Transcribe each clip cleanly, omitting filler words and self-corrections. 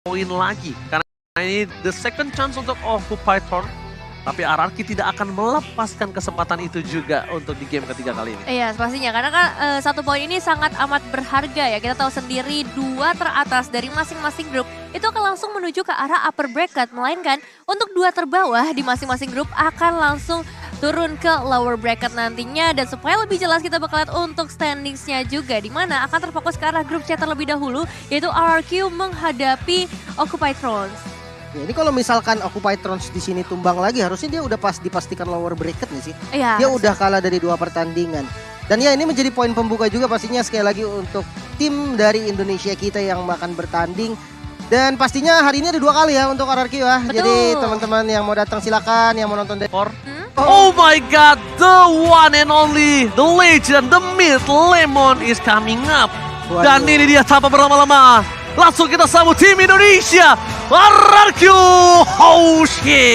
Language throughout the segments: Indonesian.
poin lagi. Karena ini the second chance untuk Occupy Throne. Tapi RRQ tidak akan melepaskan kesempatan itu juga untuk di game ketiga kali ini. Iya, pastinya. Karena kan 1 poin ini sangat amat berharga ya. Kita tahu sendiri 2 teratas dari masing-masing grup itu akan langsung menuju ke arah upper bracket. Melainkan untuk 2 terbawah di masing-masing grup akan langsung turun ke lower bracket nantinya. Dan supaya lebih jelas kita bakal lihat untuk standingsnya juga. Di mana akan terfokus ke arah grup C terlebih dahulu. Yaitu RRQ menghadapi Occupy Thrones. Ya, ini kalau misalkan Occupy Thrones di sini tumbang lagi, harusnya dia udah dipastikan lower bracket nih sih. Iya. Dia udah kalah dari 2 pertandingan. Dan ya ini menjadi poin pembuka juga pastinya sekali lagi untuk tim dari Indonesia kita yang akan bertanding. Dan pastinya hari ini ada 2 kali ya untuk RRQ ya. Betul. Jadi teman-teman yang mau datang silakan, yang mau nonton dari Oh my god, the one and only, the legend, the myth, Lemon is coming up. Waduh. Dan ini dia tanpa berlama-lama. Langsung kita sambut tim Indonesia, RRQ Hoshi.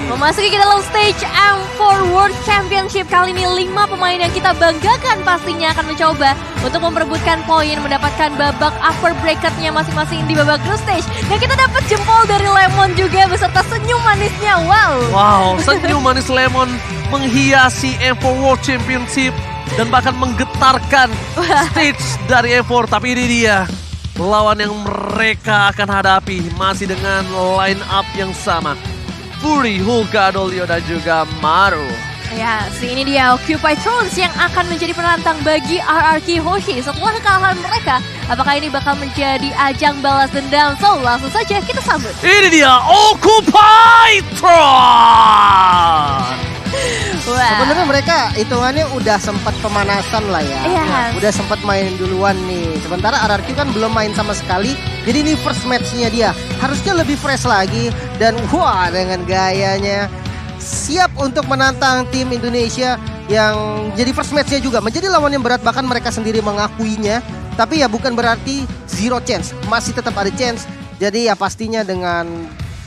Memasuki ke dalam stage M4 World Championship kali ini 5 pemain yang kita banggakan pastinya akan mencoba untuk memperebutkan poin, mendapatkan babak upper bracketnya masing-masing di babak group stage. Dan kita dapat jempol dari Lemon juga beserta senyum manisnya. Wow, senyum manis Lemon menghiasi M4 World Championship dan bahkan menggetarkan stage dari M4. Tapi ini dia lawan yang mereka akan hadapi masih dengan line up yang sama. Fury, Hulka, Dolio, dan juga Maru. Ya, ini dia Occupy Thrones yang akan menjadi penantang bagi RRQ Hoshi setelah kekalahan mereka. Apakah ini bakal menjadi ajang balas dendam? So, langsung saja kita sambut. Ini dia Occupy Throne. Wah. Sebenarnya mereka hitungannya udah sempat pemanasan lah ya. Iya. Udah sempat main duluan nih. Sementara RRQ kan belum main sama sekali. Jadi ini first match-nya dia. Harusnya lebih fresh lagi. Dan wah, dengan gayanya siap untuk menantang tim Indonesia yang jadi first match-nya juga. Menjadi lawan yang berat, bahkan mereka sendiri mengakuinya. Tapi ya bukan berarti zero chance. Masih tetap ada chance. Jadi ya pastinya dengan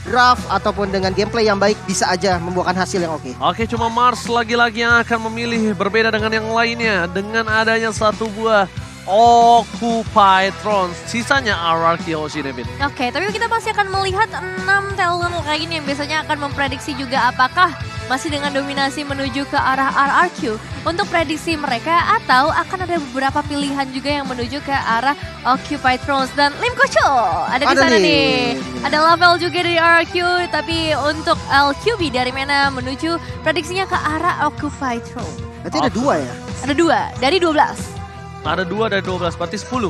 draft ataupun dengan gameplay yang baik bisa aja membuahkan hasil yang oke. Oke, cuma Mars lagi-lagi yang akan memilih berbeda dengan yang lainnya. Dengan adanya 1 buah Occupy Thrones. Sisanya RRQ Hoshi, Nevin. Oke, tapi kita masih akan melihat 6 talent lain yang biasanya akan memprediksi juga apakah masih dengan dominasi menuju ke arah RRQ untuk prediksi mereka atau akan ada beberapa pilihan juga yang menuju ke arah Occupy Thrones. Dan Lim Kocho ada di sana nih. Ada Lavel juga dari RRQ, tapi untuk LQB dari mana menuju prediksinya ke arah Occupy Thrones. Berarti ada 2 ya? Ada 2 dari 12. Ada 2 dari 12, berarti 10.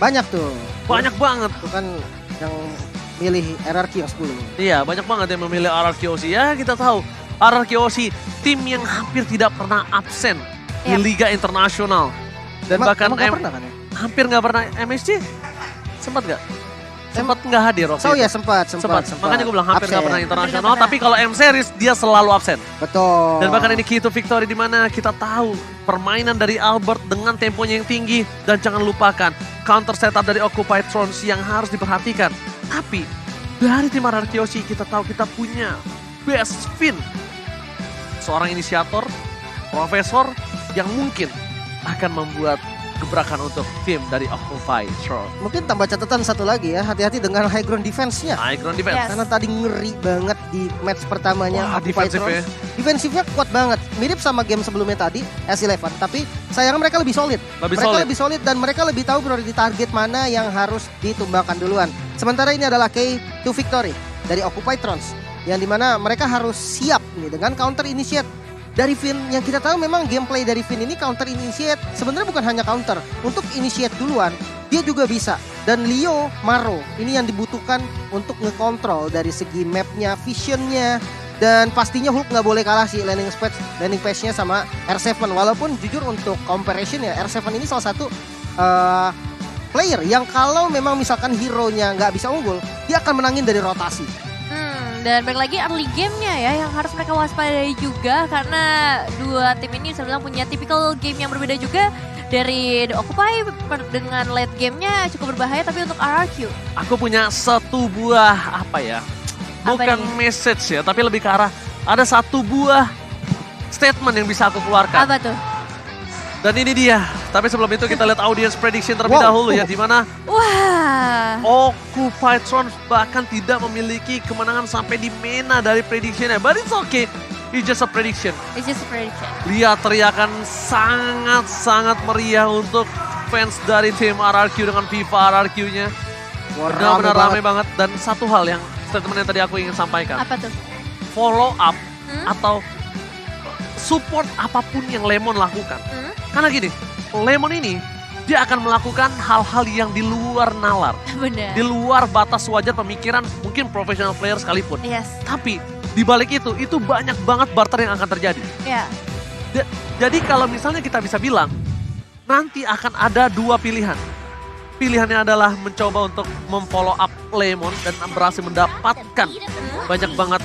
Banyak tuh. Banyak banget. Itu kan yang milih RRQ yang 10. Iya, banyak banget yang memilih RRQ Hoshi. Ya, kita tahu RRQ Hoshi tim yang hampir tidak pernah absen di Yap. Liga Internasional. Dan bahkan nggak pernah kan ya? hampir nggak pernah MSC. Sempat nggak? Sempat nggak hadir waktu Oh itu. ya sempat. Makanya gue bilang hampir nggak Absen. pernah internasional. Hampir nggak Tapi kalau M Series dia selalu absen. Betul. Dan bahkan ini key to victory di mana kita tahu permainan dari Albert dengan temponya yang tinggi. Dan jangan lupakan counter setup dari Occupy Thrones yang harus diperhatikan. Tapi dari tim RRQ Hoshi kita tahu kita punya Best Fin. Seorang inisiator, profesor yang mungkin akan membuat gebrakan untuk tim dari Occupy Throne. Mungkin tambah catatan satu lagi ya, hati-hati dengan high ground defense-nya. High ground defense. Yes. Karena tadi ngeri banget di match pertamanya. Wah, Occupy defensifnya. Thrones. Defensifnya kuat banget. Mirip sama game sebelumnya tadi, S11. Tapi sayangnya mereka lebih solid. Mereka lebih solid dan mereka lebih tahu priority target mana yang harus ditumbangkan duluan. Sementara ini adalah key to victory dari Occupy Thrones. Yang dimana mereka harus siap nih dengan counter initiate dari Finn. Yang kita tahu memang gameplay dari Finn ini counter initiate. Sebenarnya bukan hanya counter. Untuk initiate duluan, dia juga bisa. Dan Leo, Maro, ini yang dibutuhkan untuk ngekontrol dari segi mapnya, visionnya. Dan pastinya Hulk nggak boleh kalah sih landing page-nya sama R7. Walaupun jujur untuk comparison ya, R7 ini salah satu player yang kalau memang misalkan hero-nya nggak bisa unggul, dia akan menangin dari rotasi. Dan balik lagi early game-nya ya yang harus mereka waspadai juga karena 2 tim ini sebenarnya punya typical game yang berbeda juga. Dari The Occupy dengan late game-nya cukup berbahaya, tapi untuk RRQ Aku punya 1 buah apa ya? Bukan message ya, tapi lebih ke arah ada 1 buah statement yang bisa aku keluarkan. apa tuh? Dan ini dia Tapi sebelum itu kita lihat audience prediction terlebih dahulu ya, di mana Wah. Occupy Throne bahkan tidak memiliki kemenangan sampai di MENA dari predictionnya. But it's okay, it's just a prediction. It's just a prediction. Lihat teriakan sangat-sangat meriah untuk fans dari tim RRQ dengan FIFA RRQ-nya. Benar-benar ramai banget. Dan satu hal yang statement yang tadi aku ingin sampaikan. Apa tuh? Follow up atau support apapun yang Lemon lakukan. Karena gini, Lemon ini dia akan melakukan hal-hal yang di luar nalar. Benar. Di luar batas wajar pemikiran mungkin professional player sekalipun. Yes. Tapi di balik itu banyak banget barter yang akan terjadi. Ya. Jadi kalau misalnya kita bisa bilang, nanti akan ada dua pilihan. Pilihannya adalah mencoba untuk memfollow up Lemon dan berhasil mendapatkan banyak banget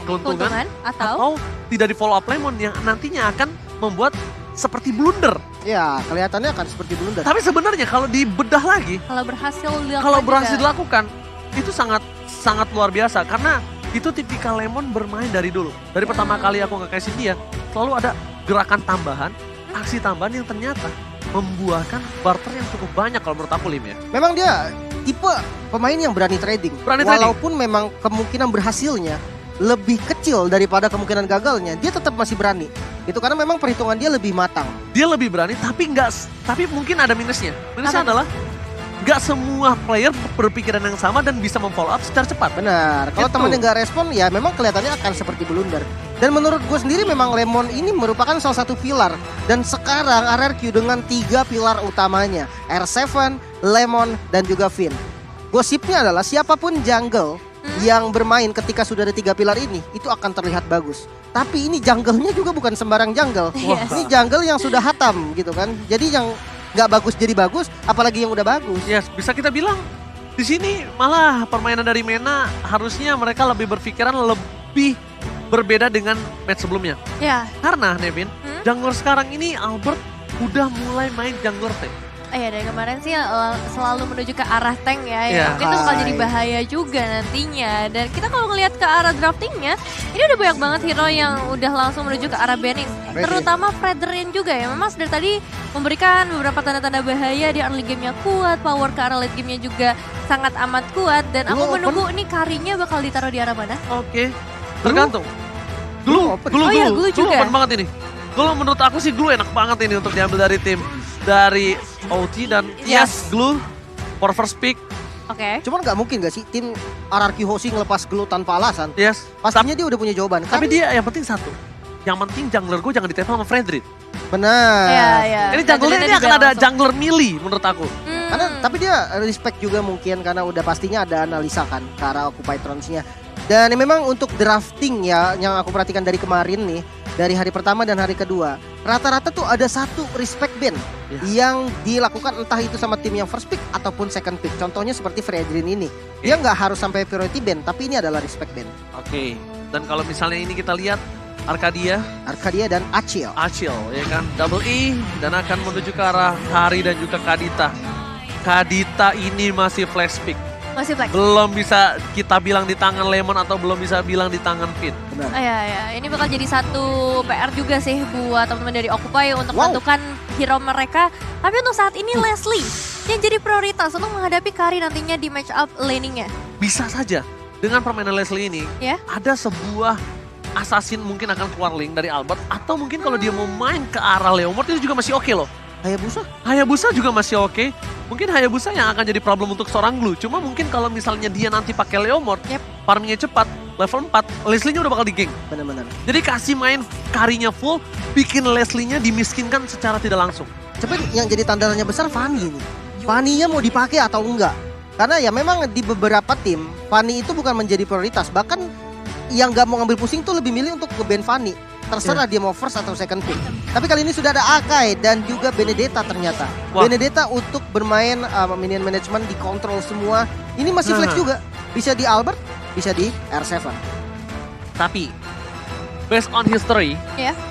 keuntungan. Atau tidak di follow up Lemon yang nantinya akan membuat seperti blunder. Ya, kelihatannya akan seperti blunder. Tapi sebenarnya kalau dibedah lagi, Kalau berhasil dilakukan, itu sangat luar biasa. Karena itu tipikal Lemon bermain dari dulu. Dari pertama kali aku nge-cashin dia, selalu ada gerakan tambahan, aksi tambahan yang ternyata membuahkan barter yang cukup banyak kalau menurut aku, Lim ya. Memang dia tipe pemain yang berani trading. Walaupun memang kemungkinan berhasilnya lebih kecil daripada kemungkinan gagalnya, dia tetap masih berani. Itu karena memang perhitungan dia lebih matang. Dia lebih berani tapi mungkin ada minusnya. Minusnya adalah nggak semua player berpikiran yang sama dan bisa memfollow up secara cepat. Benar. Kalau temannya nggak respon, ya memang kelihatannya akan seperti blunder. Dan menurut gue sendiri memang Lemon ini merupakan salah satu pilar. Dan sekarang RRQ dengan 3 pilar utamanya. R7, Lemon, dan juga Finn. Gosipnya adalah siapapun jungle yang bermain ketika sudah ada 3 pilar ini, itu akan terlihat bagus. Tapi ini jungle-nya juga bukan sembarang jungle. Yes. Ini jungle yang sudah hatam gitu kan. Jadi yang nggak bagus jadi bagus, apalagi yang udah bagus. Yes, bisa kita bilang di sini malah permainan dari MENA harusnya mereka lebih berpikiran lebih berbeda dengan match sebelumnya. Ya. Karena Nevin, jungler sekarang ini Albert udah mulai main jungler tank. Iya, dari kemarin sih selalu menuju ke arah tank ya. Iya. Mungkin itu bakal jadi bahaya juga nantinya. Dan kita kalau ngelihat ke arah draftingnya, ini udah banyak banget hero yang udah langsung menuju ke arah banning. Terutama Fredrin juga ya. Memang dari tadi memberikan beberapa tanda-tanda bahaya. Dia early game-nya kuat, power ke arah late game-nya juga sangat amat kuat. Dan aku menunggu nih karinya bakal ditaruh di arah mana. Oke, tergantung. Glue juga. Open banget ini. Glue menurut aku sih Glue enak banget ini untuk diambil dari tim. Dari OT dan yes, Glue for first pick. Oke. Cuman nggak mungkin gak sih tim RRQ Hoshi ngelepas Glue tanpa alasan? Yes. Pastinya dia udah punya jawaban. Tapi dia yang penting satu. Yang penting jungler gue jangan ditempel sama Fredrin. Benar. Iya. Ini jungler ini akan ada jungler melee menurut aku. Karena tapi dia respect juga mungkin karena udah pastinya ada analisa kan ke arah Occupy Thrones-nya. Dan memang untuk drafting ya yang aku perhatikan dari kemarin nih, dari hari pertama dan hari kedua, rata-rata tuh ada satu respect ban yang dilakukan entah itu sama tim yang first pick ataupun second pick. Contohnya seperti Fredrin ini. Dia nggak harus sampai priority ban, tapi ini adalah respect ban. Oke. Dan kalau misalnya ini kita lihat Arcadia dan Acil ya kan, double E dan akan menuju ke arah Hari dan juga Kadita. Kadita ini masih flash pick. Masih flex. Belum bisa kita bilang di tangan Lemon atau belum bisa bilang di tangan Finn. Iya. Ini bakal jadi satu PR juga sih buat teman-teman dari Occupy untuk menentukan hero mereka. Tapi untuk saat ini Leslie yang jadi prioritas untuk menghadapi Kari nantinya di match up laningnya. Bisa saja dengan permainan Leslie ini ada sebuah assassin mungkin akan keluar link dari Albert. Atau mungkin kalau dia mau main ke arah Leomord itu juga masih oke loh. Hayabusa juga masih oke. Mungkin Hayabusa yang akan jadi problem untuk seorang Glue. Cuma mungkin kalau misalnya dia nanti pakai Leomord, farmingnya cepat, level 4, Leslie-nya udah bakal di-gank. Benar-benar. Jadi kasih main Karinya full, bikin Leslie-nya dimiskinkan secara tidak langsung. Tapi yang jadi tandanya besar Fanny nih. Fanny-nya mau dipakai atau enggak? Karena ya memang di beberapa tim, Fanny itu bukan menjadi prioritas. Bahkan yang gak mau ngambil pusing tuh lebih milih untuk nge-ban Fanny. Terserah dia mau first atau second pick. Tapi kali ini sudah ada Akai dan juga Benedetta ternyata. Benedetta untuk bermain minion management, dikontrol semua. Ini masih flex juga. Bisa di Albert, bisa di R7. Tapi, based on history,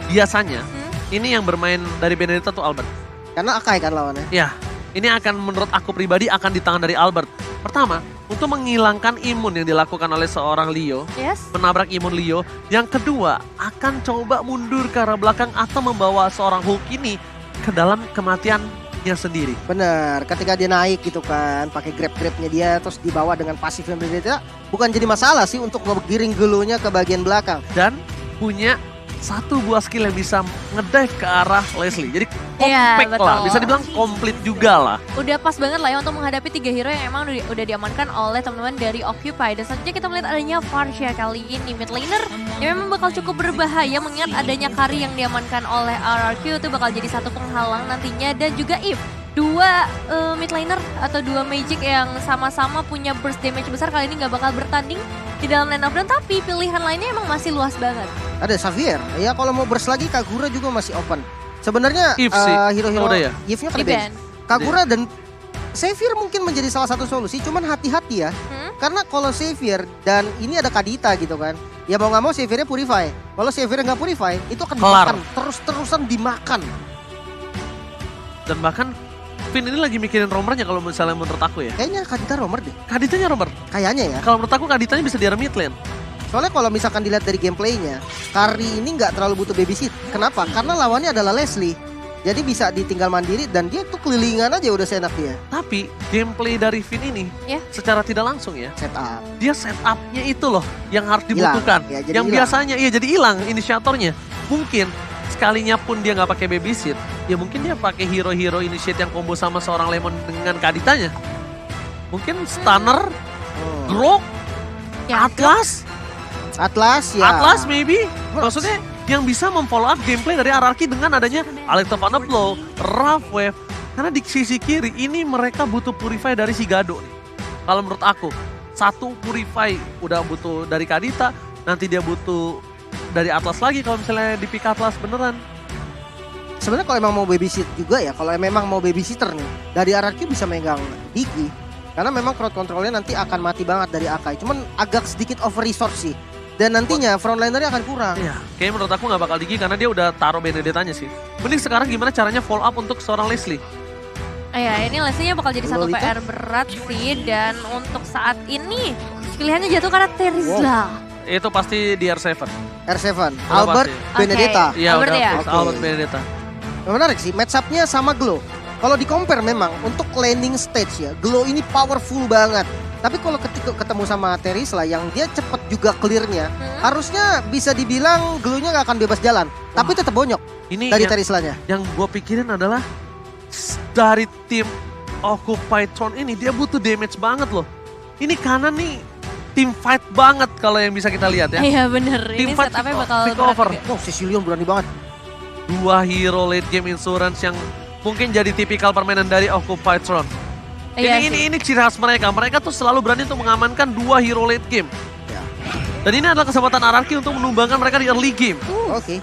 biasanya ini yang bermain dari Benedetta tuh Albert. Karena Akai kan lawannya. Ya, ini akan menurut aku pribadi akan di tangan dari Albert. Pertama, untuk menghilangkan imun yang dilakukan oleh seorang Leo, menabrak imun Leo. Yang kedua, akan coba mundur ke arah belakang atau membawa seorang Hulk ini ke dalam kematiannya sendiri. Bener, ketika dia naik gitu kan, pakai grab-grabnya dia terus dibawa dengan pasifnya Benedetta, bukan jadi masalah sih untuk ngegiring gelunya ke bagian belakang. Dan punya satu buah skill yang bisa ngedive ke arah Leslie. Jadi Iya, compact lah, betul. bisa dibilang komplit juga lah. Udah pas banget lah ya untuk menghadapi 3 hero yang emang udah diamankan oleh teman-teman dari Occupy. Dan selanjutnya kita melihat adanya Farsha kali ini mid laner yang memang bakal cukup berbahaya mengingat adanya Kari yang diamankan oleh RRQ itu bakal jadi satu penghalang nantinya. Dan juga If, dua mid laner atau dua magic yang sama-sama punya burst damage besar kali ini nggak bakal bertanding di dalam line up. Dan tapi pilihan lainnya emang masih luas banget. Ada Xavier, ya kalau mau burst lagi Kagura juga masih open. Sebenarnya If sih, hero-hero udah ya? If-nya Di kena ban. Kagura dan Xavier mungkin menjadi salah satu solusi, cuman hati-hati ya. Karena kalau Xavier dan ini ada Kadita gitu kan, ya mau nggak mau Xaviernya purify. Kalau Xavier nggak purify, itu akan Kelar. dimakan, terus-terusan dimakan. Dan bahkan Finn ini lagi mikirin romernya kalau misalnya menurut aku ya. Kayaknya Kadita romer deh, Kaditanya romer. kayaknya ya. Kalau menurut aku Kaditanya bisa di area mid lane. Soalnya kalau misalkan dilihat dari gameplaynya, Kari ini nggak terlalu butuh babysit. Kenapa? Karena lawannya adalah Leslie. Jadi bisa ditinggal mandiri dan dia tuh kelilingan aja udah seenak dia. Tapi gameplay dari Finn ini Ya. secara tidak langsung ya, Setup. dia setupnya itu loh yang harus Hilang. dibutuhkan. Ya, jadi yang hilang. biasanya iya jadi hilang inisiatornya. Mungkin sekalinya pun dia nggak pakai babysit, ya mungkin dia pakai hero-hero initiate yang combo sama seorang Lemon dengan Kaditanya. Mungkin Stunner, Grok, Ya, Atlas ya. Atlas maybe. Maksudnya yang bisa memfollow up gameplay dari RRQ dengan adanya Alexa Van der Blow, Rough Wave. Karena di sisi kiri ini mereka butuh purify dari si Gado nih. Kalau menurut aku, satu purify udah butuh dari Kadita, nanti dia butuh dari Atlas lagi kalau misalnya di pick Atlas beneran. Sebenarnya kalau emang mau babysit juga ya, kalau memang mau babysitter nih, dari RRQ bisa megang Diki. Karena memang crowd controlnya nanti akan mati banget dari Akai. Cuman agak sedikit over resource sih. Dan nantinya frontlinernya akan kurang. Iya, kayaknya menurut aku nggak bakal Digi karena dia udah taruh Benedettanya sih. Mending sekarang gimana caranya follow up untuk seorang Leslie. Ya, ini Leslie-nya bakal jadi satu Lolita? PR berat sih. Dan untuk saat ini pilihannya jatuh karena Terizla. Itu pasti di R7. R7, Udah Albert, pasti. Benedetta. Iya Albert udah ya? fix, Oke. Albert Benedetta. Menarik sih, match-up-nya sama Glow. Kalau di compare memang untuk landing stage ya, Glow ini powerful banget. Tapi kalau ketika ketemu sama Terizla yang dia cepet juga clear-nya, harusnya bisa dibilang Glow-nya nggak akan bebas jalan. Tapi tetap bonyok Ini dari yang, Terizlanya. yang gue pikirin adalah dari tim Occupy Throne ini dia butuh damage banget loh. Ini kanan nih tim fight banget kalau yang bisa kita lihat ya. Iya bener, Tim ini fight setupnya pick- bakal pick berat over. juga. Oh, Sicilian berani banget. Dua hero late game insurance yang mungkin jadi tipikal permainan dari Occupy Throne. Iya sih. Ini ciri khas mereka. Mereka tuh selalu berani untuk mengamankan dua hero late game. Ya. Dan ini adalah kesempatan RRQ untuk menumbangkan mereka di early game. Oke.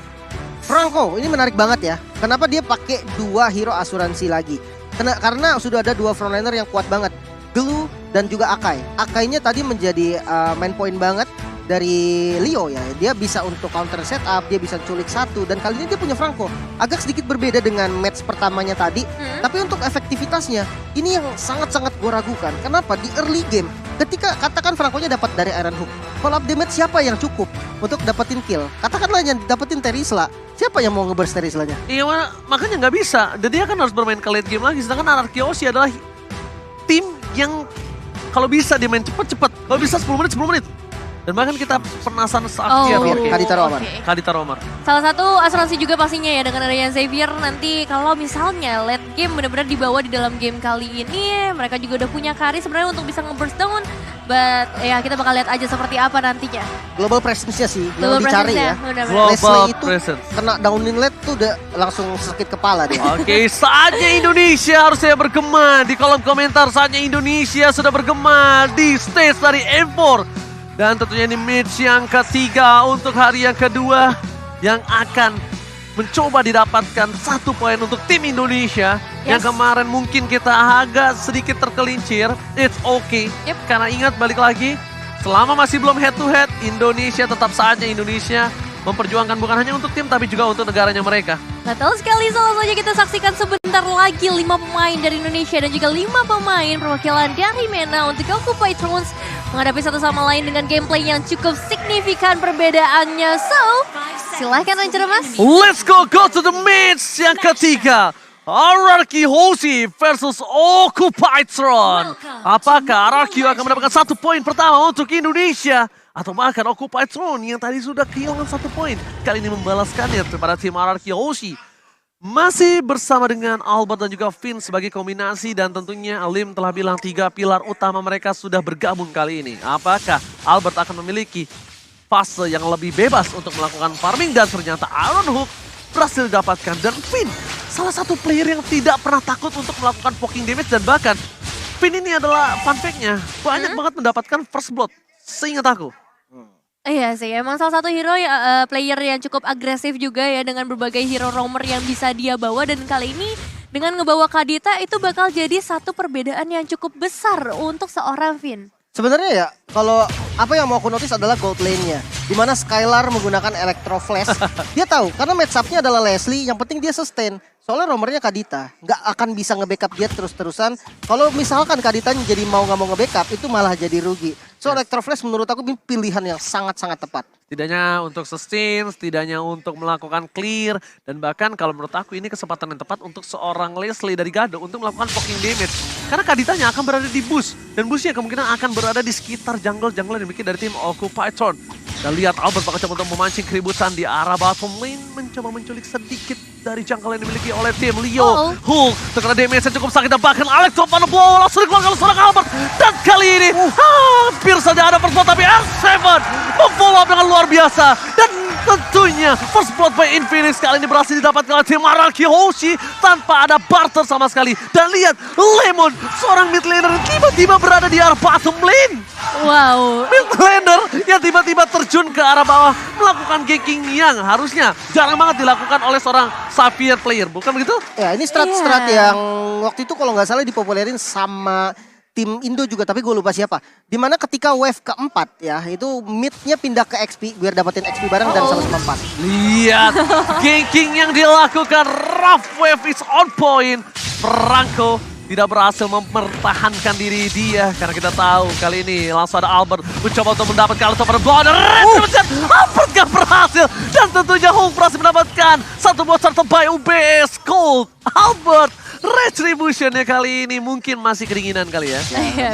Franco, ini menarik banget ya. Kenapa dia pakai dua hero asuransi lagi? Karena sudah ada dua frontliner yang kuat banget. Glue dan juga Akai. Akainya tadi menjadi main point banget dari Leo ya. Dia bisa untuk counter setup, dia bisa culik satu. Dan kali ini dia punya Franco. Agak sedikit berbeda dengan match pertamanya tadi. Tapi untuk efektivitasnya, ini yang sangat-sangat gue ragukan. Kenapa? Di early game, ketika katakan Franco-nya dapat dari Iron Hook, follow up damage siapa yang cukup untuk dapetin kill? Katakanlah yang dapetin Terizla, siapa yang mau ngeburst Terizlanya? Iya makanya nggak bisa. Dan dia kan harus bermain ke late game lagi. Sedangkan RRQ Aussie adalah tim yang kalau bisa dia main cepet-cepet. Kalau bisa 10 menit 10 menit. Dan bahkan kita penasaran saat dia Xavier, Kadita Roman. oke. Kadita Romer. Salah satu asuransi juga pastinya ya dengan adanya Xavier nanti kalau misalnya late game benar-benar dibawa di dalam game kali ini mereka juga udah punya Kari sebenarnya untuk bisa nge-burst down, but ya kita bakal lihat aja seperti apa nantinya. Global presence-nya sih yang Global dicari presence-nya, ya. benar-benar. Global Leslie itu presence. kena downin late tuh udah langsung sakit kepala dia. Oke, saatnya Indonesia harusnya bergema di kolom komentar. Saatnya Indonesia sudah bergema di stage dari M4. Dan tentunya ini match yang ketiga untuk hari yang kedua yang akan mencoba didapatkan 1 poin untuk tim Indonesia. Yes. Yang kemarin mungkin kita agak sedikit tergelincir. It's okay. Yep. Karena ingat balik lagi, selama masih belum head to head, Indonesia tetap saatnya Indonesia memperjuangkan bukan hanya untuk tim tapi juga untuk negaranya mereka. Betul sekali, langsung saja kita saksikan sebentar lagi 5 pemain dari Indonesia dan juga 5 pemain perwakilan dari MENA untuk Occupy Thrones menghadapi satu sama lain dengan gameplay yang cukup signifikan perbedaannya. So, silahkan lanjut Mas. Let's go to the match yang ketiga. RRQ Hoshi versus Occupytron. Apakah RRQ akan mendapatkan 1 poin pertama untuk Indonesia? Atau bahkan Occupytron yang tadi sudah kehilangan 1 poin. Kali ini membalaskannya kepada tim RRQ Hoshi. Masih bersama dengan Albert dan juga Finn sebagai kombinasi. Dan tentunya Lim telah bilang 3 pilar utama mereka sudah bergabung kali ini. Apakah Albert akan memiliki fase yang lebih bebas untuk melakukan farming? Dan ternyata Iron Hook berhasil didapatkan. Dan Finn salah satu player yang tidak pernah takut untuk melakukan poking damage. Dan bahkan Finn ini adalah fun fact-nya banyak banget mendapatkan first blood, seingat aku. Iya sih, emang salah satu hero player yang cukup agresif juga ya dengan berbagai hero roamer yang bisa dia bawa. Dan kali ini dengan ngebawa Kadita itu bakal jadi satu perbedaan yang cukup besar untuk seorang Finn. Sebenarnya ya, kalau apa yang mau aku notice adalah gold lane-nya. Dimana Skylar menggunakan Electro Flash. Dia tahu, karena match up-nya adalah Leslie, yang penting dia sustain. Soalnya romernya Kadita, nggak akan bisa nge-backup dia terus-terusan. Kalau misalkan Kaditanya jadi mau nggak mau nge-backup, itu malah jadi rugi. So Electro Flash menurut aku pilihan yang sangat-sangat tepat. Setidaknya untuk sustain, setidaknya untuk melakukan clear. Dan bahkan kalau menurut aku ini kesempatan yang tepat untuk seorang Leslie dari Gado untuk melakukan poking damage. Karena Kaditanya akan berada di bush. Dan bushnya kemungkinan akan berada di sekitar jungle-jungle yang dimiliki dari tim Occupytron. Dan lihat Albert bakal coba untuk memancing keributan di arah bottom lane. Mencoba menculik sedikit dari jungle yang dimiliki oleh tim Leo. Hulk terkena damage yang cukup sakit. Dan bahkan Alex top on the blow langsung dikeluarkan oleh seorang Albert. Dan kali ini hampir saja ada first blood, tapi R7 memfollow up dengan luar biasa. Dan tentunya first blood by Infinix kali ini berhasil didapatkan oleh tim RRQ Hoshi tanpa ada barter sama sekali. Dan lihat Lemon, seorang mid laner yang tiba-tiba berada di arah bottom lane. Wow. Mid laner yang tiba-tiba terjun ke arah bawah melakukan ganking yang harusnya jarang banget dilakukan oleh seorang Xavier player, bukan begitu? Ya ini strat-strat yang waktu itu kalau nggak salah dipopulerin sama tim Indo juga, tapi gue lupa siapa. Dimana ketika wave keempat ya, itu midnya pindah ke XP biar dapetin XP bareng dan sama-sama 4. Lihat ganking yang dilakukan, rough wave is on point. Franco tidak berhasil mempertahankan diri dia karena kita tahu kali ini langsung ada Albert mencoba untuk mendapatkan Alex pada blow. Albert gak berhasil dan tentunya Hulk berhasil mendapatkan satu bocor terbaik UBS Gold. Albert retributionnya kali ini mungkin masih kedinginan kali ya.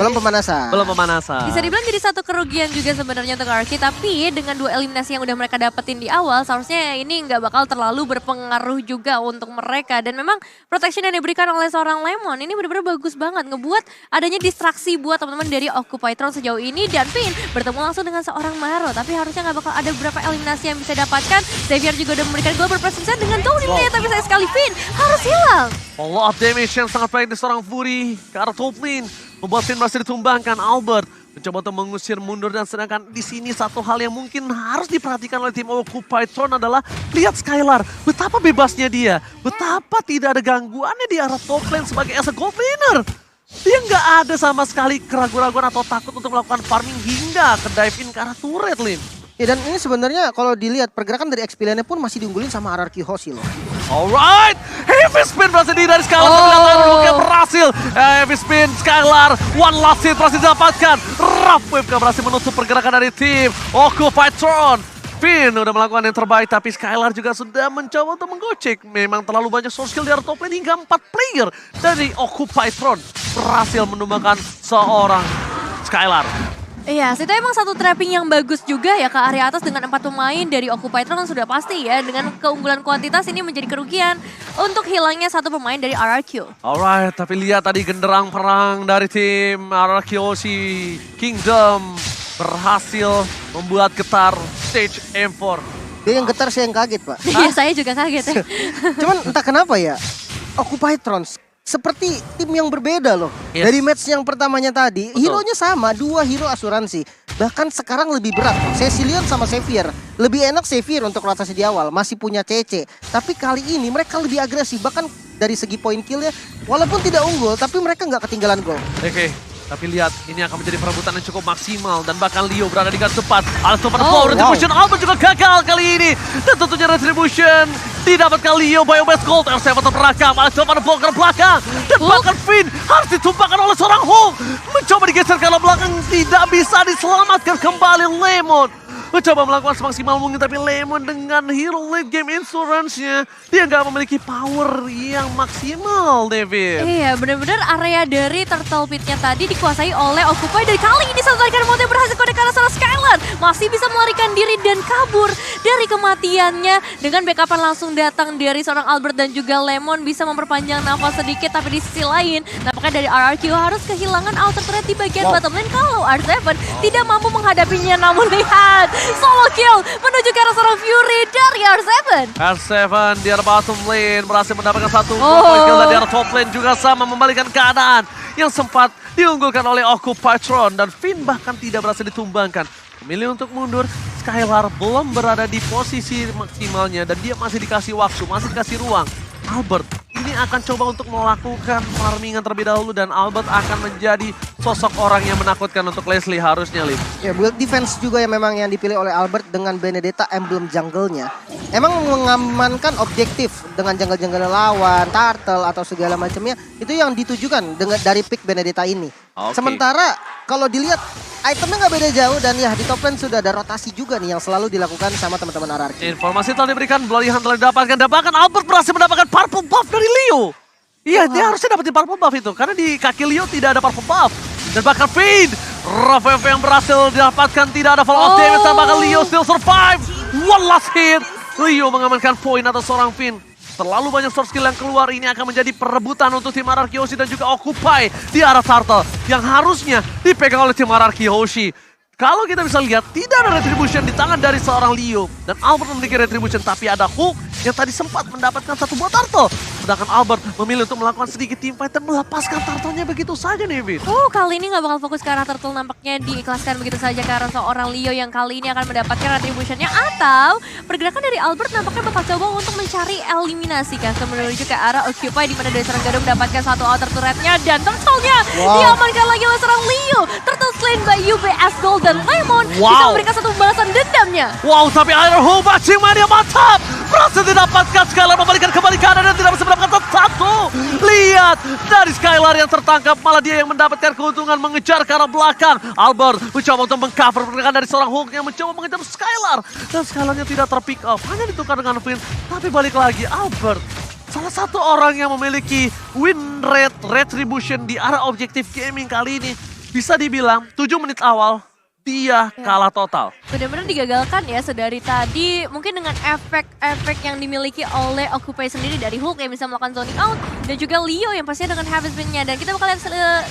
Belum pemanasan. Belum pemanasan. Bisa dibilang jadi satu kerugian juga sebenarnya untuk RRQ, tapi dengan 2 eliminasi yang udah mereka dapetin di awal, seharusnya ini nggak bakal terlalu berpengaruh juga untuk mereka. Dan memang protection yang diberikan oleh seorang Lemon ini benar-benar bagus banget, ngebuat adanya distraksi buat teman-teman dari Occupytron sejauh ini. Dan Finn bertemu langsung dengan seorang Maro, tapi harusnya nggak bakal ada beberapa eliminasi yang bisa dapatkan. Xavier juga udah memberikan global presence dengan Tony, tapi sayang sekali Finn harus hilang. Follow up damage yang sangat baik dari seorang Fury ke arah top lane. Membuat Finn berhasil ditumbangkan. Albert mencoba untuk mengusir mundur, dan sedangkan di sini satu hal yang mungkin harus diperhatikan oleh tim Occupytron adalah lihat Skylar. Betapa bebasnya dia. Betapa tidak ada gangguannya di arah top lane sebagai as a gold laner. Dia nggak ada sama sekali keraguan-raguan atau takut untuk melakukan farming hingga ke dive in ke arah turret lane. Ya, dan ini sebenarnya kalau dilihat pergerakan dari XP lane-nya pun masih diunggulin sama RRQ Hoshi loh. Alright, heavy spin berhasil dari Skylar, ternyata berhasil. Heavy spin Skylar, one last hit berhasil didapatkan. Rough wave gak berhasil menutup pergerakan dari tim Occupytron. Finn udah melakukan yang terbaik, tapi Skylar juga sudah mencoba untuk menggocek. Memang terlalu banyak source skill di arah top lane hingga 4 player dari Occupytron berhasil menumbangkan seorang Skylar. Iya, itu emang satu trapping yang bagus juga ya ke area atas dengan 4 pemain dari Occupytron kan sudah pasti ya. Dengan keunggulan kuantitas ini menjadi kerugian untuk hilangnya satu pemain dari RRQ. Alright, tapi lihat tadi genderang perang dari tim RRQ Hoshi Kingdom berhasil membuat getar stage M4. Dia yang getar, saya yang kaget, Pak. Iya, saya juga kaget ya. Cuman entah kenapa ya, Occupytron seperti tim yang berbeda loh. Yes. Dari match yang pertamanya tadi, hero-nya sama, 2 hero asuransi. Bahkan sekarang lebih berat. Cecilion sama Xavier. Lebih enak Xavier untuk rotasi di awal, masih punya CC. Tapi kali ini mereka lebih agresif, bahkan dari segi point kill ya. Walaupun tidak unggul, tapi mereka nggak ketinggalan gol. Oke. Tapi lihat, ini akan menjadi perebutan yang cukup maksimal. Dan bahkan Leo berada di garis depan. Alex pada power retribution. Albert juga gagal kali ini. Dan tentunya retribution didapatkan Leo by Best Gold. R7 terperakam. Alex pada power ke belakang. Dan bahkan Finn harus ditumpahkan oleh seorang Hulk. Mencoba digeser ke belakang. Tidak bisa diselamatkan kembali Lemon. mencoba melakukan semaksimal mungkin, tapi Lemon dengan hero late game insurance-nya, dia nggak memiliki power yang maksimal, David. Iya, benar-benar area dari Turtle Pit-nya tadi dikuasai oleh Occupy. Dan kali ini satu tarikan Monte berhasil kode ke arah sana Skylar. Masih bisa melarikan diri dan kabur dari kematiannya. Dengan backupan langsung datang dari seorang Albert dan juga Lemon bisa memperpanjang nafas sedikit. Tapi di sisi lain, nampaknya dari RRQ harus kehilangan outer turret di bagian bottom lane kalau R7 tidak mampu menghadapinya. Namun lihat, solo kill menuju ke arah seorang Fury dari R7. R7 di arah bottom lane berhasil mendapatkan satu point kill, dan di arah top lane juga sama membalikan keadaan yang sempat diunggulkan oleh Occupy Tron, dan Finn bahkan tidak berhasil ditumbangkan. Memilih untuk mundur, Skylar belum berada di posisi maksimalnya dan dia masih dikasih waktu, masih dikasih ruang. Albert ini akan coba untuk melakukan farmingan terlebih dahulu, dan Albert akan menjadi sosok orang yang menakutkan untuk Leslie harusnya, Lim. Ya, build defense juga yang memang yang dipilih oleh Albert dengan Benedetta emblem jungle-nya. Emang mengamankan objektif dengan jungle-jungle lawan, turtle atau segala macamnya, itu yang ditujukan dengan dari pick Benedetta ini. Okay. Sementara kalau dilihat itemnya nggak beda jauh, dan ya di top lane sudah ada rotasi juga nih yang selalu dilakukan sama teman-teman RRQ. Informasi telah diberikan, Bloody Hunt telah didapatkan, dan bahkan Albert berhasil mendapatkan purple buff dari Leo. Iya, dia harusnya dapetin purple buff itu, karena di kaki Leo tidak ada purple buff. Dan bahkan Finn, Ravev yang berhasil didapatkan, tidak ada follow up damage, dan bahkan Leo still survive. One last hit, Leo mengamankan poin atas seorang Finn. Terlalu banyak source skill yang keluar, ini akan menjadi perebutan untuk tim RRQ Hoshi dan juga Occupy di arah Turtle yang harusnya dipegang oleh tim RRQ Hoshi. Kalau kita bisa lihat, tidak ada retribution di tangan dari seorang Leo. Dan Albert memiliki retribution, tapi ada Hook yang tadi sempat mendapatkan satu buah turtle. Sedangkan Albert memilih untuk melakukan sedikit teamfight dan melepaskan turtle-nya begitu saja, David. Kali ini nggak bakal fokus ke arah turtle, nampaknya diikhlaskan begitu saja ke arah seorang Leo yang kali ini akan mendapatkan retribution-nya. Atau pergerakan dari Albert nampaknya bakal coba untuk mencari eliminasi custom menuju ke arah Occupy, di mana dari seorang Garuda mendapatkan satu outer turret-nya, dan turtle-nya diamankan lagi oleh seorang Leo. Turtle slain by UBS Gold, dan Lemon bisa memberikan satu pembalasan dendamnya. Wow, tapi Iron Hook matching mania mantap. Berhasil didapatkan, Skylar membalikan kembali kanan dan tidak bisa mendapatkan satu. Lihat, dari Skylar yang tertangkap, malah dia yang mendapatkan keuntungan mengejar ke arah belakang. Albert mencoba untuk mengcover pergerakan dari seorang Hook yang mencoba mengejar Skylar. Dan Skylarnya tidak terpick up, hanya ditukar dengan Finn. Tapi balik lagi, Albert salah satu orang yang memiliki win rate retribution di arah objektif gaming kali ini. Bisa dibilang 7 menit awal dia kalah total. Benar-benar digagalkan ya sedari tadi, mungkin dengan efek-efek yang dimiliki oleh Occupy sendiri, dari Hook yang bisa melakukan zoning out, dan juga Leo yang pastinya dengan habit spin-nya. Dan kita bakal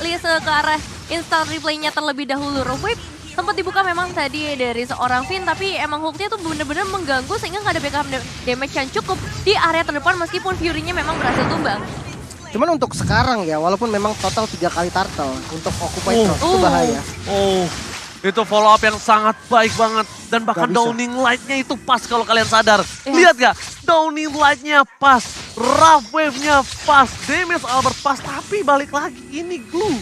lihat ke arah instant replay-nya terlebih dahulu. Rogue Wave sempat dibuka memang tadi dari seorang Finn, tapi emang Hook-nya tuh benar-benar mengganggu sehingga nggak ada backup damage yang cukup di area terdepan meskipun Fury-nya memang berhasil tumbang. Cuman untuk sekarang ya, walaupun memang total 3 kali turtle untuk Occupy Tron, itu bahaya. Itu follow up yang sangat baik banget. Dan bahkan downing light-nya itu pas kalau kalian sadar. Lihat gak? Downing light-nya pas. Rough wave-nya pas. Damage Albert pas. Tapi balik lagi, ini glue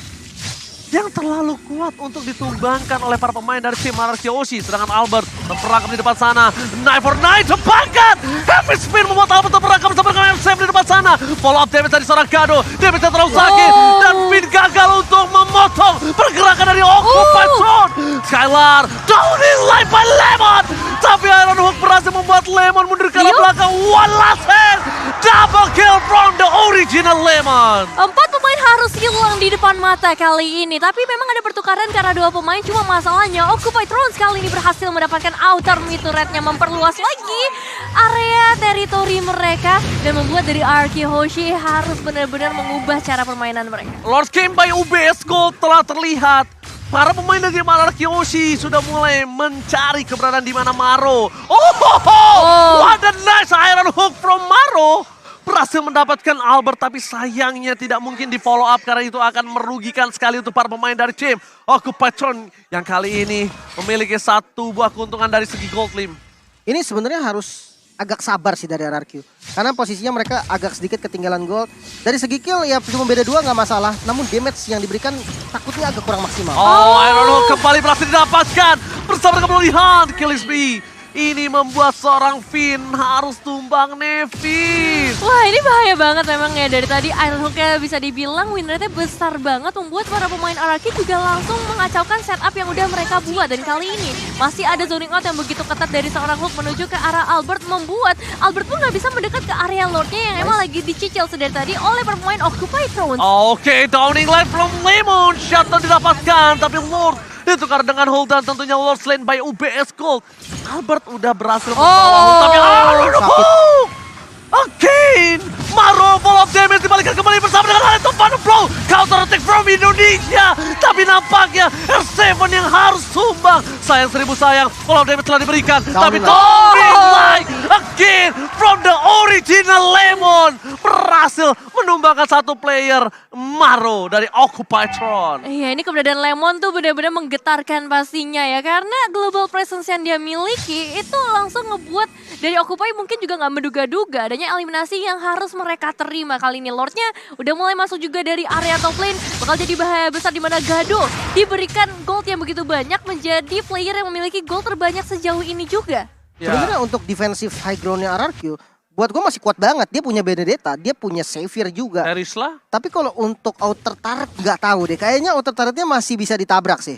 yang terlalu kuat untuk ditumbangkan oleh para pemain dari tim RRQ Hoshi. Sedangkan Albert terperangkap di depan sana. Knife for Knife terbangkat. Heavy spin membuat Albert terperangkap bersama dengan M7 di depan sana. Follow up damage dari seorang Kado. Damage yang terlalu sakit. Dan Finn gagal untuk memotong pergerakan dari Occupy Tron. Skylar downing light by Lemon. Tapi Iron Hook berhasil membuat Lemon mundur ke arah belakang. One last hit. Double kill from the original Lemon. 4 pemain harus hilang di depan mata kali ini. Tapi memang ada pertukaran karena 2 pemain. Cuma masalahnya Occupy Tron kali ini berhasil mendapatkan outer mid turret-nya, memperluas lagi area teritori mereka. Dan membuat dari RRQ Hoshi harus benar-benar mengubah cara permainan mereka. Lord Game by UBS Gold telah terlihat. Para pemain dari RRQ Hoshi sudah mulai mencari keberadaan di mana Maro. What a nice Iron Hook from Maro. Berhasil mendapatkan Albert, tapi sayangnya tidak mungkin di follow up karena itu akan merugikan sekali untuk para pemain dari tim Occupy Tron yang kali ini memiliki satu buah keuntungan dari segi gold, Lim. Ini sebenarnya harus agak sabar sih dari RRQ. Karena posisinya mereka agak sedikit ketinggalan gold. Dari segi kill ya cuma beda 2 nggak masalah. Namun damage yang diberikan takutnya agak kurang maksimal. Iron Hook kembali berhasil didapatkan bersama dengan Bloody Hunt. Kill is me. Ini membuat seorang Finn harus tumbang Nevi. Wah, ini bahaya banget memang ya. Dari tadi Iron Hook-nya bisa dibilang win rate-nya besar banget, membuat para pemain RRQ juga langsung mengacaukan setup yang udah mereka buat. Dan kali ini masih ada zoning out yang begitu ketat dari seorang Hook menuju ke arah Albert, membuat Albert pun nggak bisa mendekat ke area Lord-nya yang emang lagi dicicil sedari tadi oleh pemain Occupy Throne. Oke, downing light from Lemon. Shutdown didapatkan, tapi Lord ditukar dengan hold dan tentunya Lord slain by UBS Gold. Albert udah berhasil membawa hold, tapi Again, Maro follow up damage dibalikan kembali bersama dengan Alex Van Flow. Counter attack from Indonesia. Tapi nampaknya R7 yang harus sumbang. Sayang 1000 sayang, follow up damage telah diberikan. Tapi Tommy Light again from the original Lemon. Berhasil menumbangkan satu player, Maro dari Occupy Throne. Iya, ini keberadaan Lemon tuh benar-benar menggetarkan pastinya ya. Karena global presence yang dia miliki itu langsung ngebuat dari Occupy mungkin juga nggak menduga-duga adanya eliminasi yang harus mereka terima. Kali ini Lordnya udah mulai masuk juga dari area top lane. Bakal jadi bahaya besar di mana Gado diberikan gold yang begitu banyak, menjadi player yang memiliki gold terbanyak sejauh ini juga. Sebenarnya untuk defensive high groundnya RRQ, buat gue masih kuat banget. Dia punya Benedetta, dia punya Xavier juga. Erisla? Tapi kalau untuk outer turret nggak tahu deh. Kayaknya outer turretnya masih bisa ditabrak sih.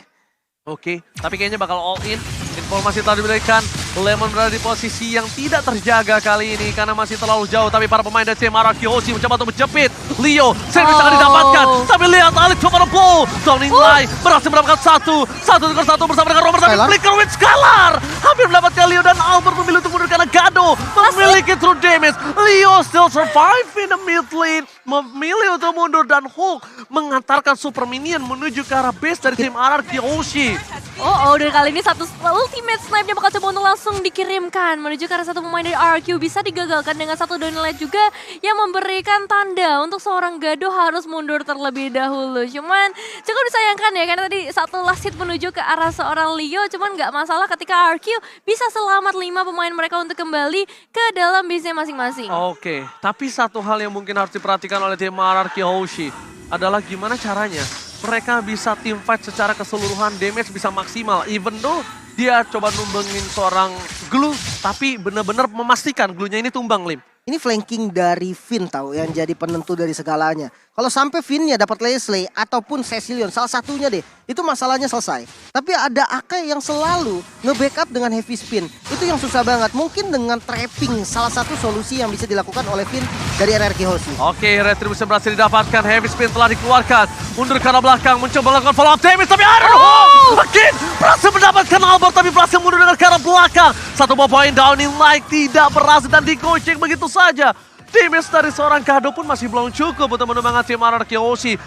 Oke, tapi kayaknya bakal all in. Informasi telah diberikan. Lemon berada di posisi yang tidak terjaga kali ini karena masih terlalu jauh. Tapi para pemain dari tim RRQ Hoshi mencoba untuk menjepit. Leo, service akan didapatkan. Tapi lihat Alex coba blow. Downing Light berhasil mendapatkan satu dengan satu bersama dengan Robert. Tapi flicker with Skylar. Hampir mendapatkan Leo dan Albert memilih untuk mundur karena Gado memiliki true damage. Leo still survive in the mid lane. Memilih untuk mundur dan Hulk mengantarkan super minion menuju ke arah base dari tim RRQ Hoshi. Dan kali ini satu ultimate snipe-nya bakal coba untuk langsung dikirimkan menuju ke arah satu pemain dari RRQ. Bisa digagalkan dengan satu downlight juga yang memberikan tanda untuk seorang Gado harus mundur terlebih dahulu. Cuman cukup disayangkan ya, karena tadi satu last hit menuju ke arah seorang Leo. Cuman nggak masalah ketika RRQ bisa selamat 5 pemain mereka untuk kembali ke dalam base-nya masing-masing. Oke, tapi satu hal yang mungkin harus diperhatikan oleh tim RRQ Hoshi adalah gimana caranya mereka bisa team fight secara keseluruhan, damage bisa maksimal. Even though dia coba numbangin seorang Glue, tapi benar-benar memastikan Glue-nya ini tumbang, Lim. Ini flanking dari Finn tahu yang jadi penentu dari segalanya. Kalau sampai Finn-nya dapat Leslie ataupun Cecilion, salah satunya deh, itu masalahnya selesai. Tapi ada Akai yang selalu nge-backup dengan heavy spin. Itu yang susah banget. Mungkin dengan trapping salah satu solusi yang bisa dilakukan oleh Finn dari RRQ Hoshi. Oke, retribution berhasil didapatkan. Heavy spin telah dikeluarkan. Mundur ke arah belakang, mencoba melakukan follow up damage. Tapi Iron Hook again berhasil mendapatkan Albert, tapi berhasil mundur dengan ke arah belakang. Satu buah poin downing light tidak berhasil dan digocek begitu saja. Damage dari seorang Gado pun masih belum cukup untuk menumbangkan tim RRQ Hoshi.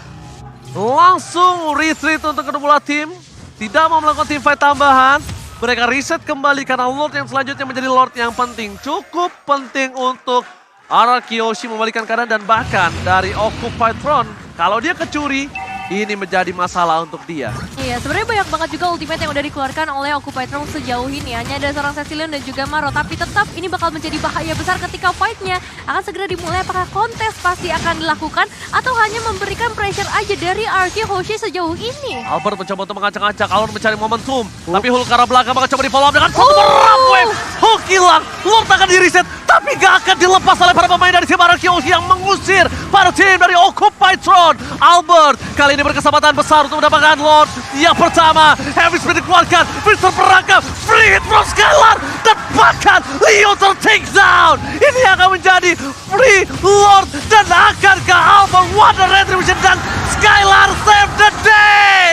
Langsung retreat untuk kedua tim. Tidak mau melakukan team fight tambahan. Mereka reset kembali karena Lord yang selanjutnya menjadi Lord yang penting. Cukup penting untuk RRQ Hoshi membalikan keadaan, dan bahkan dari Occupy Throne, kalau dia kecuri, ini menjadi masalah untuk dia. Iya, sebenarnya banyak banget juga ultimate yang udah dikeluarkan oleh Occupy Throne sejauh ini. Hanya ada seorang Cecilion dan juga Maro. Tapi tetap ini bakal menjadi bahaya besar ketika fight-nya akan segera dimulai. Apakah kontes pasti akan dilakukan atau hanya memberikan pressure aja dari RRQ Hoshi sejauh ini? Albert mencoba untuk mengacak-acak, Albert mencari momentum. Tapi Hulk ke arah belakang bakal coba di follow up dengan satu merap wave. Hulk hilang, Lord akan di reset. Tapi gak akan dilepas oleh para pemain dari tim RRQ Hoshi yang mengusir para tim dari Occupy Throne. Albert kali ini berkesempatan besar untuk mendapatkan Lord yang pertama. Heavy Speed dikeluarkan, Mr. Perangkap, free hit from Skylar, dan bahkan Leo ter-take down. Ini akan menjadi free Lord dan akan ke Albert. What a retribution, dan Skylar save the day.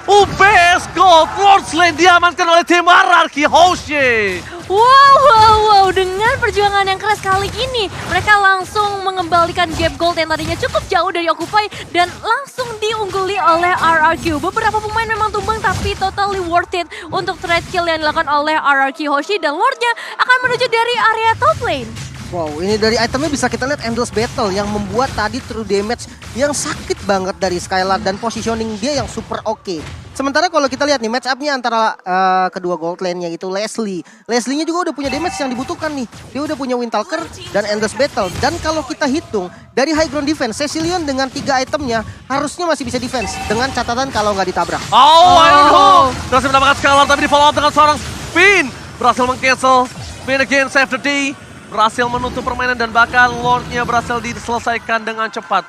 UBS Gold, Lord Slain diamankan oleh tim RRQ Hoshi. Wow, dengan perjuangan yang keras kali ini, mereka langsung mengembalikan gap gold yang tadinya cukup jauh dari Occupy dan langsung diungguli oleh RRQ. Beberapa pemain memang tumbang, tapi totally worth it untuk trade kill yang dilakukan oleh RRQ Hoshi, dan Lordnya akan menuju dari area top lane. Wow, ini dari itemnya bisa kita lihat Endless Battle yang membuat tadi true damage yang sakit banget dari Skylar dan positioning dia yang super oke. Sementara kalau kita lihat nih match up-nya antara kedua gold lane-nya itu Leslie. Leslie-nya juga udah punya damage yang dibutuhkan nih. Dia udah punya Windtalker dan Endless Battle. Dan kalau kita hitung dari high ground defense, Cecilion dengan 3 itemnya harusnya masih bisa defense. Dengan catatan kalau nggak ditabrak. Iron Hook berhasil mendapatkan Skylar, tapi di follow up dengan seorang spin. berhasil meng-cancel. Win again, save the day. Berhasil menutup permainan dan bahkan Lordnya berhasil diselesaikan dengan cepat.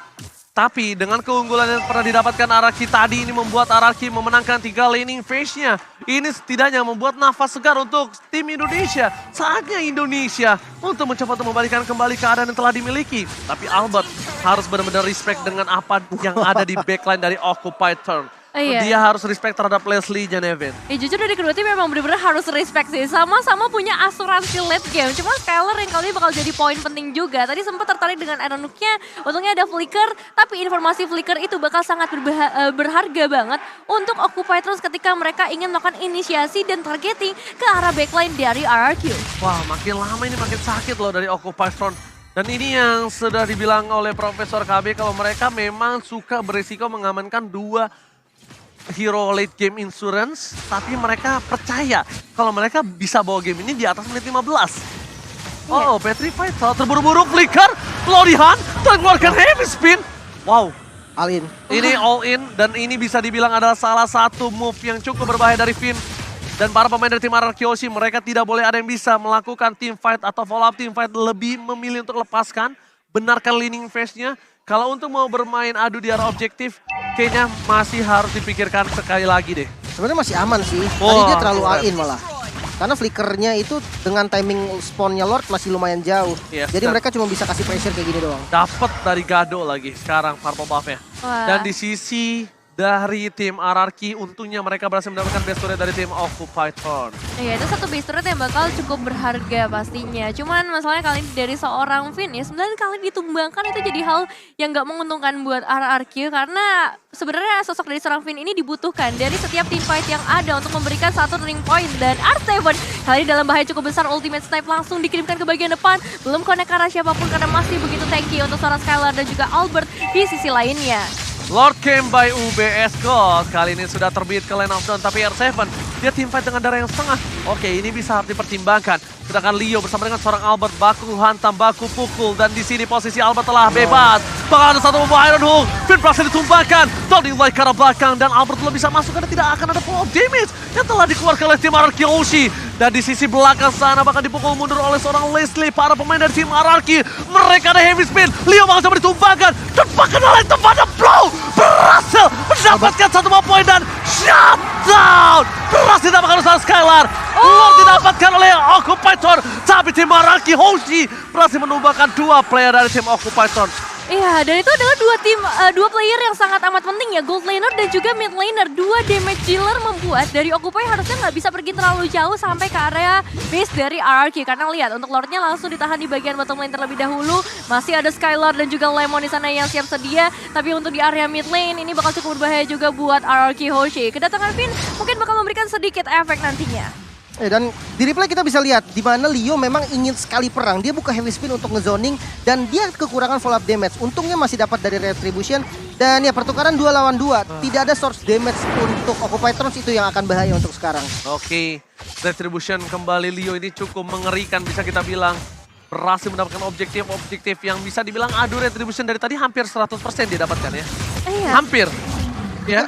Tapi dengan keunggulan yang pernah didapatkan Araki tadi ini membuat Araki memenangkan 3 laning phase-nya. Ini setidaknya membuat nafas segar untuk tim Indonesia. Saatnya Indonesia untuk mencoba untuk membalikan kembali keadaan yang telah dimiliki. Tapi Albert harus benar-benar respect dengan apa yang ada di backline dari Occupied Turn. Iya. Dia harus respect terhadap Leslie dan Evan. Jujur dari kedua tim memang benar-benar harus respect sih. Sama-sama punya asuransi late game. Cuma Skylar yang kali ini bakal jadi poin penting juga. Tadi sempat tertarik dengan Iron Hook-nya. Untungnya ada Flicker. Tapi informasi Flicker itu bakal sangat berharga banget untuk Occupy terus ketika mereka ingin melakukan inisiasi dan targeting ke arah backline dari RRQ. Wah, makin lama ini makin sakit loh dari Occupy Front. Dan ini yang sudah dibilang oleh Profesor KB kalau mereka memang suka berisiko mengamankan 2 hero late game insurance, tapi mereka percaya kalau mereka bisa bawa game ini di atas menit 15. Oh, Petrified salah terburu-buru, Flicker, Lorihan, mengeluarkan heavy spin. Wow, All in. ini all in dan ini bisa dibilang adalah salah satu move yang cukup berbahaya dari Finn. Dan para pemain dari tim RRQ Hoshi, mereka tidak boleh ada yang bisa melakukan team fight atau follow up team fight, lebih memilih untuk lepaskan, benarkan leaning phase-nya. Kalau untuk mau bermain adu di arah objektif, kayaknya masih harus dipikirkan sekali lagi deh. Sebenarnya masih aman sih. Tadi Wah, dia terlalu all keren. in malah. Karena flickernya itu dengan timing spawnnya Lord masih lumayan jauh. Yes, Jadi dan- mereka cuma bisa kasih pressure kayak gini doang. Dapat dari Gado lagi sekarang purple buff-nya. Wah. Dan di sisi dari tim RRQ, untungnya mereka berhasil mendapatkan best turret dari tim Occupied Turn. Iya, itu satu base turret yang bakal cukup berharga pastinya. Cuman masalahnya kali ini dari seorang Finn ya, 9 kali ditumbangkan itu jadi hal yang gak menguntungkan buat RRQ. Karena sebenarnya sosok dari seorang Finn ini dibutuhkan dari setiap team fight yang ada untuk memberikan satu turning point. Dan R7 kali ini dalam bahaya cukup besar, ultimate snipe langsung dikirimkan ke bagian depan. Belum connect ke arah siapapun karena masih begitu tanky untuk seorang Skylar dan juga Albert di sisi lainnya. Lord came by UBS Gold. Kali ini sudah terbit ke Lane of Dawn, tapi R7 dia teamfight dengan darah yang setengah. Oke, ini bisa harus dipertimbangkan. Sedangkan Leo bersama dengan seorang Albert baku hantam, baku pukul. Dan di sini posisi Albert telah bebas. Bakal ada satu membawa Iron Hook. Finn berhasil ditumbangkan. Tony Light ke arah belakang dan Albert belum bisa masuk karena tidak akan ada follow damage yang telah dikeluarkan oleh tim RRQ Hoshi. Dan di sisi belakang sana bakal dipukul mundur oleh seorang Leslie. Para pemain dari tim RRQ. Mereka ada heavy spin. Leo bakal coba ditumbangkan. Dan bahkan oleh tempatnya blow. Berhasil mendapatkan satu poin dan shutdown. Berhasil didapatkan oleh Skylar. Lord didapatkan oleh Occupied Turn. Tapi tim RRQ Hoshi berhasil menumbangkan 2 player dari tim Occupied Turn. Iya, dan itu adalah dua player yang sangat amat penting ya, gold laner dan juga mid laner. 2 damage dealer membuat dari Occupy harusnya nggak bisa pergi terlalu jauh sampai ke area base dari RRQ. Karena lihat, untuk Lordnya langsung ditahan di bagian bottom lane terlebih dahulu. Masih ada Skylar dan juga Lemon di sana yang siap sedia. Tapi untuk di area mid lane ini bakal cukup berbahaya juga buat RRQ Hoshi. Kedatangan Finn mungkin bakal memberikan sedikit efek nantinya. Dan di replay kita bisa lihat di mana Leo memang ingin sekali perang. Dia buka heavy spin untuk ngezoning dan dia kekurangan follow up damage. Untungnya masih dapat dari Retribution. Dan ya pertukaran 2 lawan 2. Tidak ada source damage untuk Occupy Thrones, itu yang akan bahaya untuk sekarang. Oke, Retribution kembali. Leo ini cukup mengerikan bisa kita bilang. Berhasil mendapatkan objektif yang bisa dibilang adu Retribution dari tadi hampir 100% dia dapatkan ya. Iya. Hampir. Ya.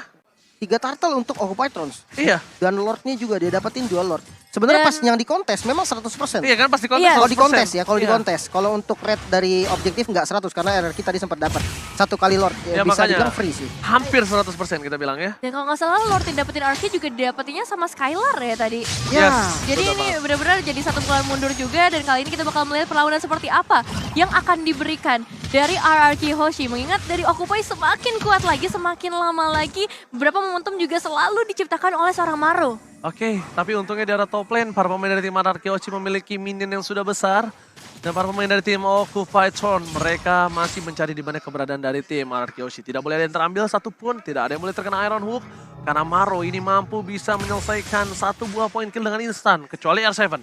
3 turtle untuk Occupy Thrones. Iya. Dan Lordnya juga dia dapetin 2 Lord. Sebenarnya Dan- pas yang di kontes memang 100%. Iya kan pasti kontes. Iya. Kalau di 100%. kontes ya, kalau di Iya. kontes. Kalau untuk red dari objektif nggak 100 karena RRQ tadi sempat dapat 1 kali Lord. Ya, Bisa makanya. dibilang free sih. Hampir 100% kita bilang ya. Dan kalau nggak salah Lord yang dapetin RRQ juga dapetinnya sama Skylar ya tadi. Yes. Jadi betul ini banget. benar-benar jadi satu pukulan mundur juga, dan kali ini kita bakal melihat perlawanan seperti apa yang akan diberikan dari RRQ Hoshi. Mengingat dari Occupy semakin kuat lagi, semakin lama lagi, beberapa momentum juga selalu diciptakan oleh seorang Maro. Oke, tapi untungnya di arah top lane, para pemain dari tim RRQ Hoshi memiliki minion yang sudah besar. Dan para pemain dari tim Occupy Thrones, mereka masih mencari di mana keberadaan dari tim RRQ Hoshi. Tidak boleh ada yang terambil satupun, tidak ada yang boleh terkena Iron Hook. Karena Maro ini mampu bisa menyelesaikan 1 buah poin kill dengan instan, kecuali R7.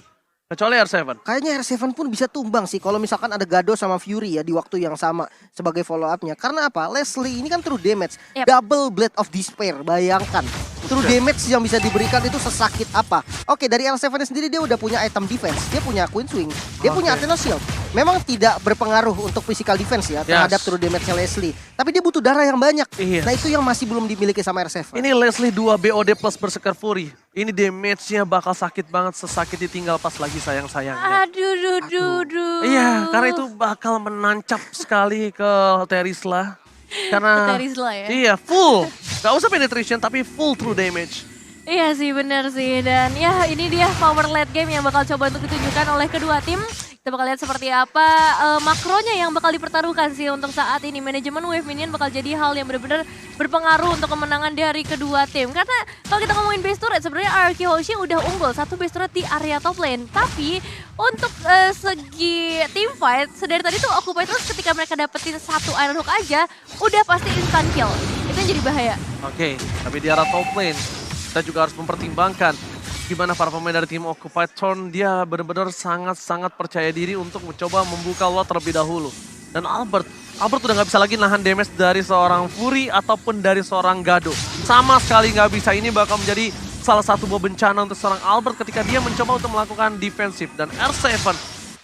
Kayaknya R7 pun bisa tumbang sih kalau misalkan ada Gado sama Fury ya di waktu yang sama sebagai follow up-nya. Karena apa? Leslie ini kan true damage. Yep. Double Blade of Despair, bayangkan. true damage yang bisa diberikan itu sesakit apa. Oke, dari R7 sendiri dia udah punya item defense, dia punya Queen Swing, dia punya Athena Shield. Memang tidak berpengaruh untuk physical defense ya terhadap true damage-nya Leslie. Tapi dia butuh darah yang banyak. Nah itu yang masih belum dimiliki sama R7. Ini Leslie 2 BOD plus Berserker Fury. Ini damage-nya bakal sakit banget, sesakit ditinggal pas lagi sayang-sayangnya. Aduh. Iya, karena itu bakal menancap sekali ke Terisla. Karena Terisla ya? Iya, full. Gak usah penetration tapi full true damage. Iya sih, bener sih. Dan ya ini dia power late game yang bakal coba untuk ditunjukkan oleh kedua tim. Kita bakal lihat seperti apa makronya yang bakal dipertaruhkan sih untuk saat ini. Manajemen Wave Minion bakal jadi hal yang benar-benar berpengaruh untuk kemenangan dari kedua tim. Karena kalau kita ngomongin base turret, sebenarnya RRQ Hoshi udah unggul satu base turret di area top lane. Tapi untuk segi team fight, sedari tadi tuh Occupy terus ketika mereka dapetin satu Iron Hook aja, udah pasti instant kill. Itu yang jadi bahaya. Oke, tapi di arah top lane, kita juga harus mempertimbangkan gimana para pemain dari tim Occupied Throne. Dia benar-benar sangat-sangat percaya diri untuk mencoba membuka lot terlebih dahulu. Dan Albert udah nggak bisa lagi nahan damage dari seorang Fury ataupun dari seorang Gado. Sama sekali nggak bisa. Ini bakal menjadi salah satu buah bencana untuk seorang Albert ketika dia mencoba untuk melakukan defensif. Dan R7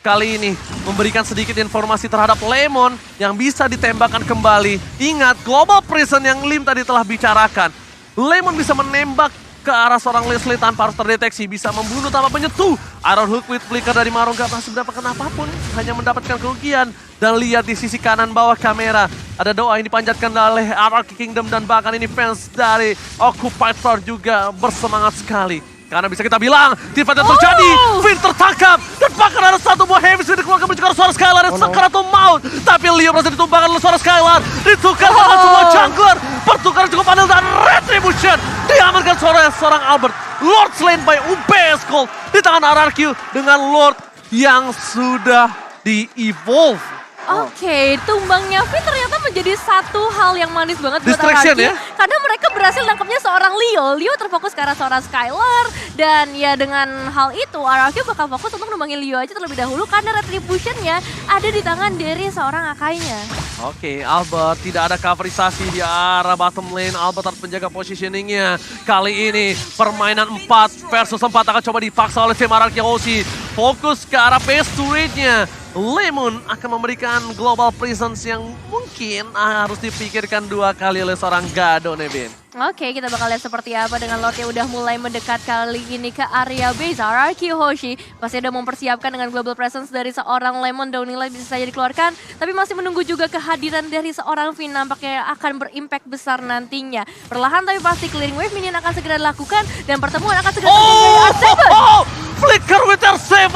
kali ini memberikan sedikit informasi terhadap Lemon yang bisa ditembakkan kembali. Ingat, Global Prison yang Lim tadi telah bicarakan. Lemon bisa menembak ke arah seorang Leslie tanpa harus terdeteksi, bisa membunuh tanpa menyentuh. Iron Hook with Flicker dari Maru gak pernah mendapatkan apapun, hanya mendapatkan kerugian. Dan lihat di sisi kanan bawah kamera, ada doa yang dipanjatkan oleh RRQ Kingdom dan bahkan ini fans dari Occupied Throne juga bersemangat sekali. Karena bisa kita bilang, tiba yang terjadi, Finn tertangkap, dan bahkan ada satu buah heavy sudah dikeluarkan menuju ke arah suara Skylar dan Sakaratul Maut. Tapi Leo berhasil ditumbangkan oleh suara Skylar, ditukar dengan semua jungler, pertukaran cukup adil dan Retribution diamankan seorang Albert. Lord slain by UBS Gold di tangan RRQ dengan Lord yang sudah di-evolve. Oke, tumbangnya Finn ternyata menjadi satu hal yang manis banget buat Distraction RRQ. ya? Karena mereka berhasil nangkapnya seorang Leo. Leo terfokus ke arah seorang Skylar. Dan ya dengan hal itu RRQ bakal fokus untuk numbangin Leo aja terlebih dahulu. Karena retributionnya ada di tangan dari seorang Akainya. Oke, Albert tidak ada coverisasi di arah bottom lane. Albert harus menjaga positioningnya. Kali ini permainan 4 versus 4 akan coba dipaksa oleh tim RRQ Hoshi. Fokus ke arah base turret-nya. Lemon akan memberikan Global Presence yang mungkin harus dipikirkan dua kali oleh seorang Gado, Nevin. Oke, kita bakal lihat seperti apa dengan Lord yang udah mulai mendekat kali ini ke area base. RRQ Hoshi pasti udah mempersiapkan dengan Global Presence dari seorang Lemon. Downhill bisa saja dikeluarkan, tapi masih menunggu juga kehadiran dari seorang Finn. Nampaknya akan berimpact besar nantinya. Perlahan tapi pasti clearing wave minion akan segera dilakukan dan pertemuan akan segera terjadi. Flicker with R7,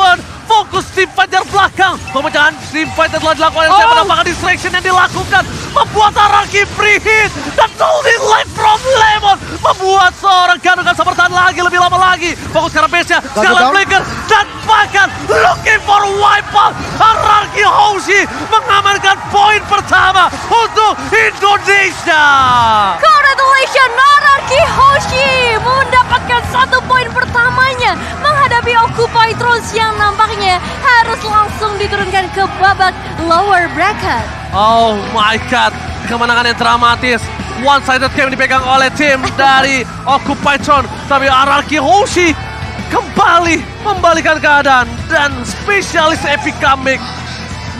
fokus tim fight dari belakang. Pemecahan tim fight yang telah dilakukan R7, apakah distraction yang dilakukan membuat RRQ free hit dan holding life from Lemon membuat seorang Gado gak bisa bertahan lagi lebih lama lagi. Fokus ke arah base-nya, sekalian Flicker dan bahkan looking for wipeout. RRQ Hoshi mengamankan poin pertama untuk Indonesia. Congratulations, RRQ Hoshi mendapatkan 1 poin pertamanya menghadapi Occupy Throne yang nampaknya harus langsung diturunkan ke babak lower bracket. Oh my god, kemenangan yang dramatis. One-sided game dipegang oleh tim dari Occupy Throne. Tapi RRQ Hoshi kembali membalikan keadaan. Dan spesialis epic comeback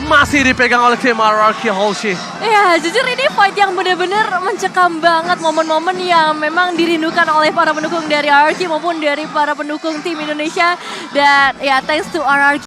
masih dipegang oleh tim RRQ Hoshi. Ya, jujur ini fight yang benar-benar mencekam banget. Momen-momen yang memang dirindukan oleh para pendukung dari RRQ maupun dari para pendukung tim Indonesia. Dan ya, thanks to RRQ